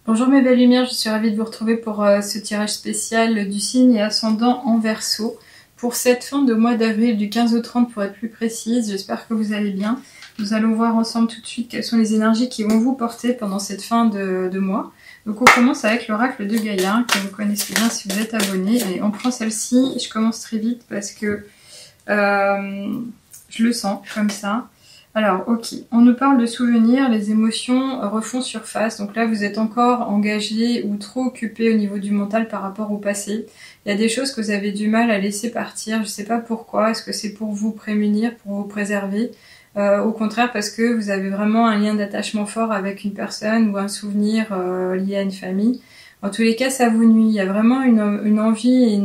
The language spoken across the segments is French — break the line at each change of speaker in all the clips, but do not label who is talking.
Bonjour mes belles lumières, je suis ravie de vous retrouver pour ce tirage spécial du signe et ascendant en Verseau. Pour cette fin de mois d'avril, du 15 au 30 pour être plus précise, j'espère que vous allez bien. Nous allons voir ensemble tout de suite quelles sont les énergies qui vont vous porter pendant cette fin de mois. Donc on commence avec l'oracle de Gaïa, que vous connaissez bien si vous êtes abonné. Allez, on prend celle-ci, je commence très vite parce que je le sens comme ça. Alors, ok, on nous parle de souvenirs, les émotions refont surface. Donc là, vous êtes encore engagé ou trop occupé au niveau du mental par rapport au passé. Il y a des choses que vous avez du mal à laisser partir. Je ne sais pas pourquoi. Est-ce que c'est pour vous prémunir, pour vous préserver au contraire, parce que vous avez vraiment un lien d'attachement fort avec une personne ou un souvenir lié à une famille. En tous les cas, ça vous nuit. Il y a vraiment une envie,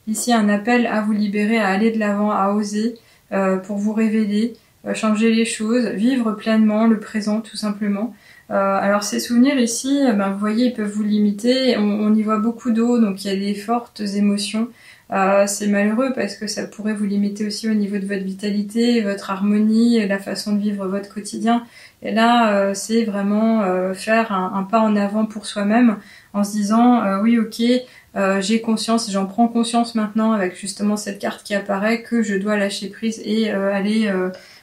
ici un appel à vous libérer, à aller de l'avant, à oser pour vous révéler. Changer les choses, vivre pleinement le présent tout simplement. Alors ces souvenirs ici, vous voyez, ils peuvent vous limiter, on y voit beaucoup d'eau, donc il y a des fortes émotions. C'est malheureux parce que ça pourrait vous limiter aussi au niveau de votre vitalité, votre harmonie, la façon de vivre votre quotidien. Et là, c'est vraiment faire un pas en avant pour soi-même en se disant oui ok, j'ai conscience, j'en prends conscience maintenant avec justement cette carte qui apparaît que je dois lâcher prise et aller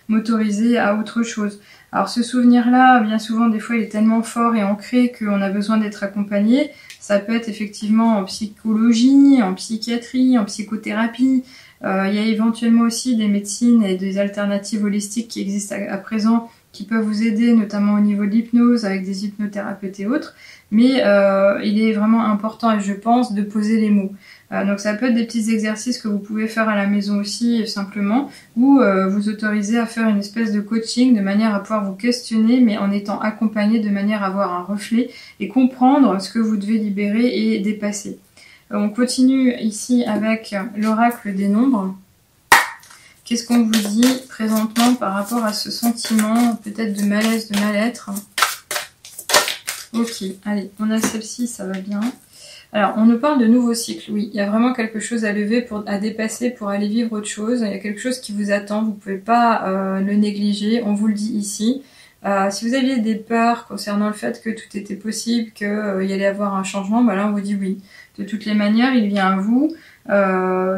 m'autoriser à autre chose. Alors ce souvenir-là, bien souvent, des fois, il est tellement fort et ancré qu'on a besoin d'être accompagné. Ça peut être effectivement en psychologie, en psychiatrie, en psychothérapie. Il y a éventuellement aussi des médecines et des alternatives holistiques qui existent à présent, qui peuvent vous aider, notamment au niveau de l'hypnose, avec des hypnothérapeutes et autres. Mais il est vraiment important, je pense, de poser les mots. Donc ça peut être des petits exercices que vous pouvez faire à la maison aussi, simplement, ou vous autoriser à faire une espèce de coaching de manière à pouvoir vous questionner, mais en étant accompagné de manière à avoir un reflet et comprendre ce que vous devez libérer et dépasser. On continue ici avec l'oracle des nombres. Qu'est-ce qu'on vous dit présentement par rapport à ce sentiment, peut-être de malaise, de mal-être? Ok, allez, on a celle-ci, ça va bien. Alors, on nous parle de nouveaux cycles, oui, il y a vraiment quelque chose à lever, à dépasser pour aller vivre autre chose. Il y a quelque chose qui vous attend, vous ne pouvez pas le négliger, on vous le dit ici. Si vous aviez des peurs concernant le fait que tout était possible, qu'il y allait avoir un changement, là on vous dit oui. De toutes les manières, il vient à vous.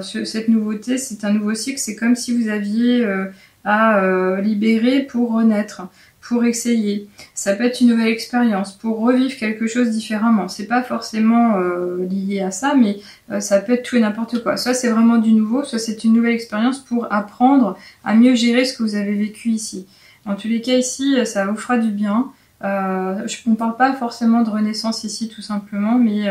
Cette nouveauté, c'est un nouveau cycle, c'est comme si vous aviez à libérer pour renaître, pour essayer. Ça peut être une nouvelle expérience, pour revivre quelque chose différemment. C'est pas forcément lié à ça, mais ça peut être tout et n'importe quoi. Soit c'est vraiment du nouveau, soit c'est une nouvelle expérience pour apprendre à mieux gérer ce que vous avez vécu ici. En tous les cas, ici, ça vous fera du bien. On ne parle pas forcément de renaissance ici, tout simplement, mais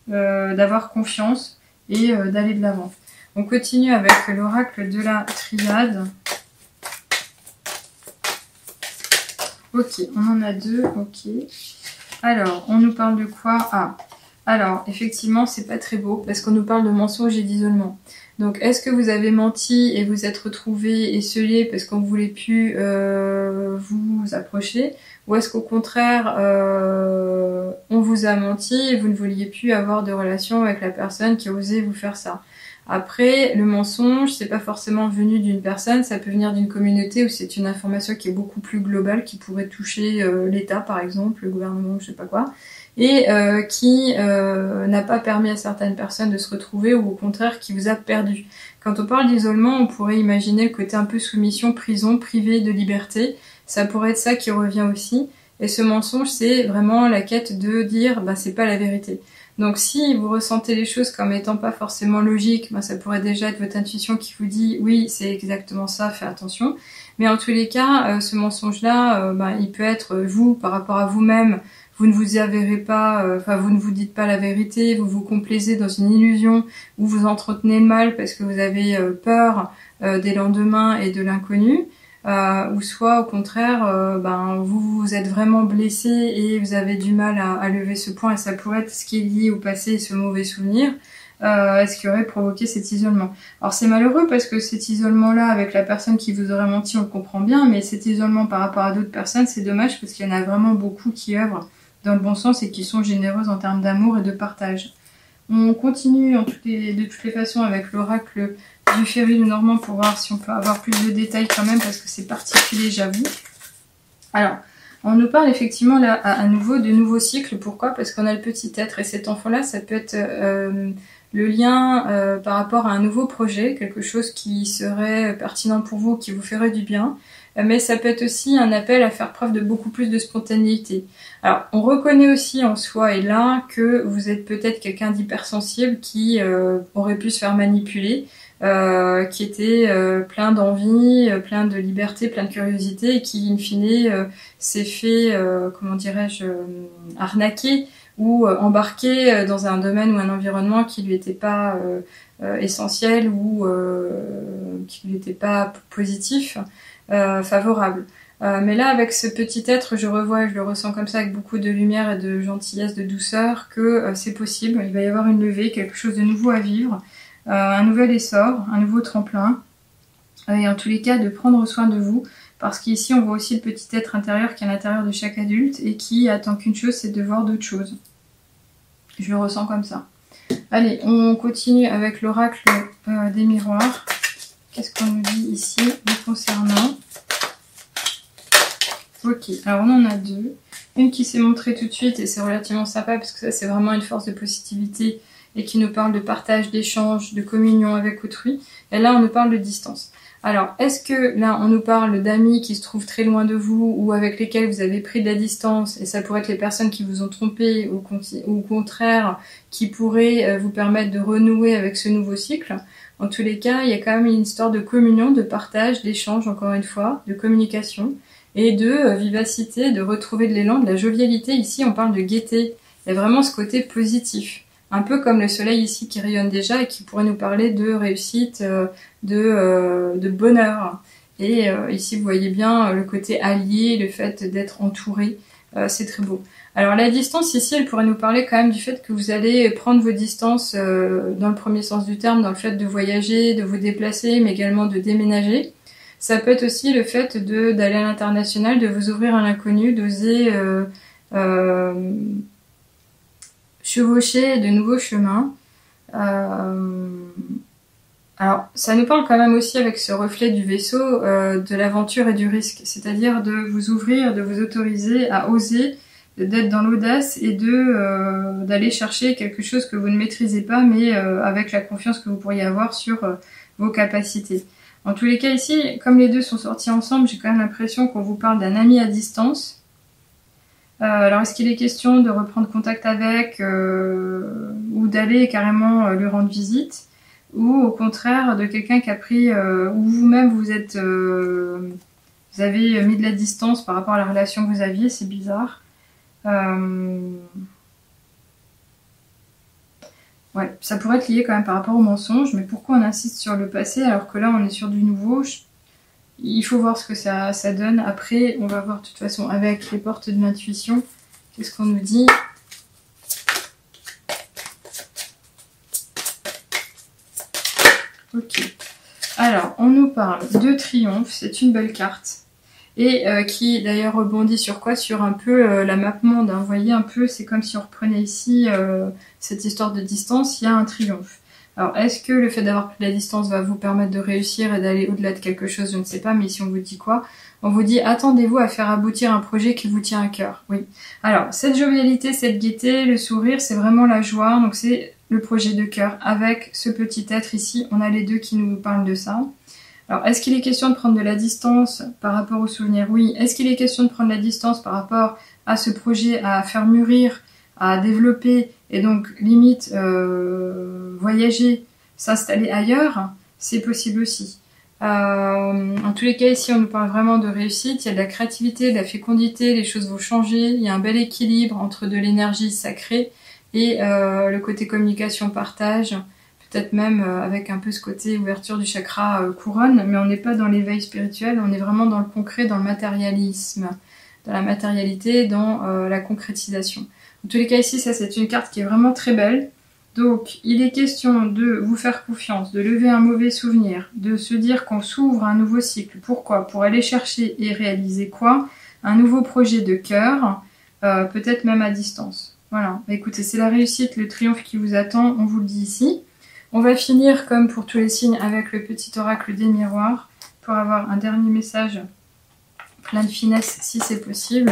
d'avoir confiance et d'aller de l'avant. On continue avec l'oracle de la triade. Ok, on en a deux, ok. Alors, on nous parle de quoi? Ah, alors, effectivement, c'est pas très beau, parce qu'on nous parle de mensonge et d'isolement. Donc, est-ce que vous avez menti et vous êtes retrouvé esselé parce qu'on ne voulait plus vous approcher? Ou est-ce qu'au contraire, on vous a menti et vous ne vouliez plus avoir de relation avec la personne qui a osé vous faire ça? Après, le mensonge, c'est pas forcément venu d'une personne, ça peut venir d'une communauté où c'est une information qui est beaucoup plus globale, qui pourrait toucher l'État par exemple, le gouvernement, je sais pas quoi, et qui n'a pas permis à certaines personnes de se retrouver ou au contraire qui vous a perdu. Quand on parle d'isolement, on pourrait imaginer le côté un peu soumission, prison, privé de liberté, ça pourrait être ça qui revient aussi, et ce mensonge c'est vraiment la quête de dire c'est pas la vérité. Donc si vous ressentez les choses comme étant pas forcément logiques, ça pourrait déjà être votre intuition qui vous dit oui c'est exactement ça, fais attention. Mais en tous les cas, ce mensonge-là, il peut être vous par rapport à vous-même, vous ne vous avérez pas, vous ne vous dites pas la vérité, vous vous complaisez dans une illusion où vous entretenez le mal parce que vous avez peur des lendemains et de l'inconnu. Ou soit au contraire vous êtes vraiment blessé et vous avez du mal à lever ce point et ça pourrait être ce qui est lié au passé et ce mauvais souvenir ce qui aurait provoqué cet isolement. Alors c'est malheureux parce que cet isolement là avec la personne qui vous aurait menti on le comprend bien, mais cet isolement par rapport à d'autres personnes c'est dommage parce qu'il y en a vraiment beaucoup qui œuvrent dans le bon sens et qui sont généreuses en termes d'amour et de partage. On continue de toutes les façons avec l'oracle du Ferry de Normand pour voir si on peut avoir plus de détails quand même parce que c'est particulier j'avoue. Alors, On nous parle effectivement là à nouveau de nouveaux cycles. Pourquoi? Parce qu'on a le petit être et cet enfant-là, ça peut être le lien par rapport à un nouveau projet, quelque chose qui serait pertinent pour vous, qui vous ferait du bien. Mais ça peut être aussi un appel à faire preuve de beaucoup plus de spontanéité. Alors, on reconnaît aussi en soi et là que vous êtes peut-être quelqu'un d'hypersensible qui aurait pu se faire manipuler, qui était plein d'envie, plein de liberté, plein de curiosité et qui, in fine, s'est fait, comment dirais-je, arnaquer ou embarquer dans un domaine ou un environnement qui lui était pas essentiel ou qui lui était pas positif, favorable. Mais là, avec ce petit être, je revois, je le ressens comme ça, avec beaucoup de lumière et de gentillesse, de douceur, que c'est possible. Il va y avoir une levée, quelque chose de nouveau à vivre, un nouvel essor, un nouveau tremplin. Et en tous les cas, de prendre soin de vous, parce qu'ici, on voit aussi le petit être intérieur qui est à l'intérieur de chaque adulte et qui attend qu'une chose, c'est de voir d'autres choses. Je le ressens comme ça. Allez, on continue avec l'oracle des miroirs. Qu'est-ce qu'on nous dit ici nous concernant? Ok, alors on en a deux. Une qui s'est montrée tout de suite et c'est relativement sympa parce que ça c'est vraiment une force de positivité et qui nous parle de partage, d'échange, de communion avec autrui. Et là on nous parle de distance. Alors est-ce que là on nous parle d'amis qui se trouvent très loin de vous ou avec lesquels vous avez pris de la distance et ça pourrait être les personnes qui vous ont trompé ou au contraire qui pourraient vous permettre de renouer avec ce nouveau cycle? En tous les cas, il y a quand même une histoire de communion, de partage, d'échange encore une fois, de communication et de vivacité, de retrouver de l'élan, de la jovialité. Ici, on parle de gaieté. Il y a vraiment ce côté positif. Un peu comme le soleil ici qui rayonne déjà et qui pourrait nous parler de réussite, de bonheur. Et ici, vous voyez bien le côté allié, le fait d'être entouré. C'est très beau. Alors la distance ici, elle pourrait nous parler quand même du fait que vous allez prendre vos distances dans le premier sens du terme, dans le fait de voyager, de vous déplacer, mais également de déménager. Ça peut être aussi le fait d'aller à l'international, de vous ouvrir à l'inconnu, d'oser chevaucher de nouveaux chemins. Alors, ça nous parle quand même aussi avec ce reflet du vaisseau de l'aventure et du risque, c'est-à-dire de vous ouvrir, de vous autoriser à oser, d'être dans l'audace et d'aller chercher quelque chose que vous ne maîtrisez pas, mais avec la confiance que vous pourriez avoir sur vos capacités. En tous les cas ici, comme les deux sont sortis ensemble, j'ai quand même l'impression qu'on vous parle d'un ami à distance. Alors est-ce qu'il est question de reprendre contact avec ou d'aller carrément lui rendre visite ou au contraire de quelqu'un qui a pris ou vous-même vous avez mis de la distance par rapport à la relation que vous aviez, c'est bizarre. Ouais, ça pourrait être lié quand même par rapport au mensonge, mais pourquoi on insiste sur le passé alors que là on est sur du nouveau? Il faut voir ce que ça donne. Après, on va voir de toute façon avec les portes de l'intuition. Qu'est-ce qu'on nous dit? Ok. Alors, on nous parle de triomphe. C'est une belle carte. Et qui d'ailleurs rebondit sur quoi? Sur un peu la map monde. Hein. Vous voyez un peu, c'est comme si on reprenait ici cette histoire de distance. Il y a un triomphe. Alors, est-ce que le fait d'avoir pris la distance va vous permettre de réussir et d'aller au-delà de quelque chose? Je ne sais pas, mais ici on vous dit quoi? On vous dit, attendez-vous à faire aboutir un projet qui vous tient à cœur. Oui. Alors, cette jovialité, cette gaieté, le sourire, c'est vraiment la joie. Donc, c'est le projet de cœur avec ce petit être ici. On a les deux qui nous parlent de ça. Alors, est-ce qu'il est question de prendre de la distance par rapport aux souvenirs? Oui. Est-ce qu'il est question de prendre la distance par rapport à ce projet à faire mûrir, à développer et donc limite voyager, s'installer ailleurs? C'est possible aussi. En tous les cas ici on nous parle vraiment de réussite, il y a de la créativité, de la fécondité, les choses vont changer, il y a un bel équilibre entre de l'énergie sacrée et le côté communication, partage, peut-être même avec un peu ce côté ouverture du chakra couronne, mais on n'est pas dans l'éveil spirituel, on est vraiment dans le concret, dans le matérialisme, dans la matérialité, dans la concrétisation. En tous les cas ici, ça c'est une carte qui est vraiment très belle. Donc il est question de vous faire confiance, de lever un mauvais souvenir, de se dire qu'on s'ouvre à un nouveau cycle. Pourquoi? Pour aller chercher et réaliser quoi? Un nouveau projet de cœur, peut-être même à distance. Voilà, écoutez, c'est la réussite, le triomphe qui vous attend, on vous le dit ici. On va finir comme pour tous les signes avec le petit oracle des miroirs pour avoir un dernier message plein de finesse si c'est possible.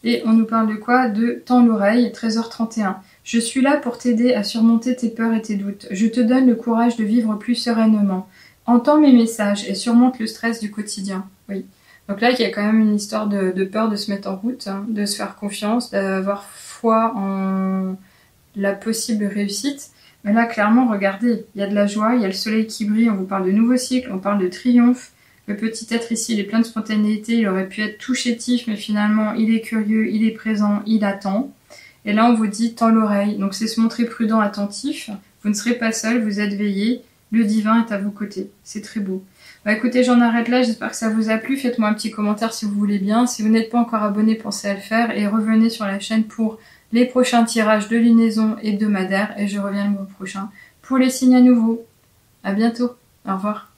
Et on nous parle de quoi? De tends l'oreille, 13h31. Je suis là pour t'aider à surmonter tes peurs et tes doutes. Je te donne le courage de vivre plus sereinement. Entends mes messages et surmonte le stress du quotidien. Oui. Donc là, il y a quand même une histoire de peur de se mettre en route, hein, de se faire confiance, d'avoir foi en la possible réussite. Mais là, clairement, regardez, il y a de la joie, il y a le soleil qui brille, on vous parle de nouveau cycle, on parle de triomphe. Le petit être ici, il est plein de spontanéité, il aurait pu être tout chétif, mais finalement, il est curieux, il est présent, il attend. Et là, on vous dit, tends l'oreille. Donc c'est se montrer prudent, attentif. Vous ne serez pas seul, vous êtes veillé. Le divin est à vos côtés. C'est très beau. Bah écoutez, j'en arrête là, j'espère que ça vous a plu. Faites-moi un petit commentaire si vous voulez bien. Si vous n'êtes pas encore abonné, pensez à le faire. Et revenez sur la chaîne pour les prochains tirages de lunaison hebdomadaire. Et je reviens le mois prochain pour les signes à nouveau. À bientôt. Au revoir.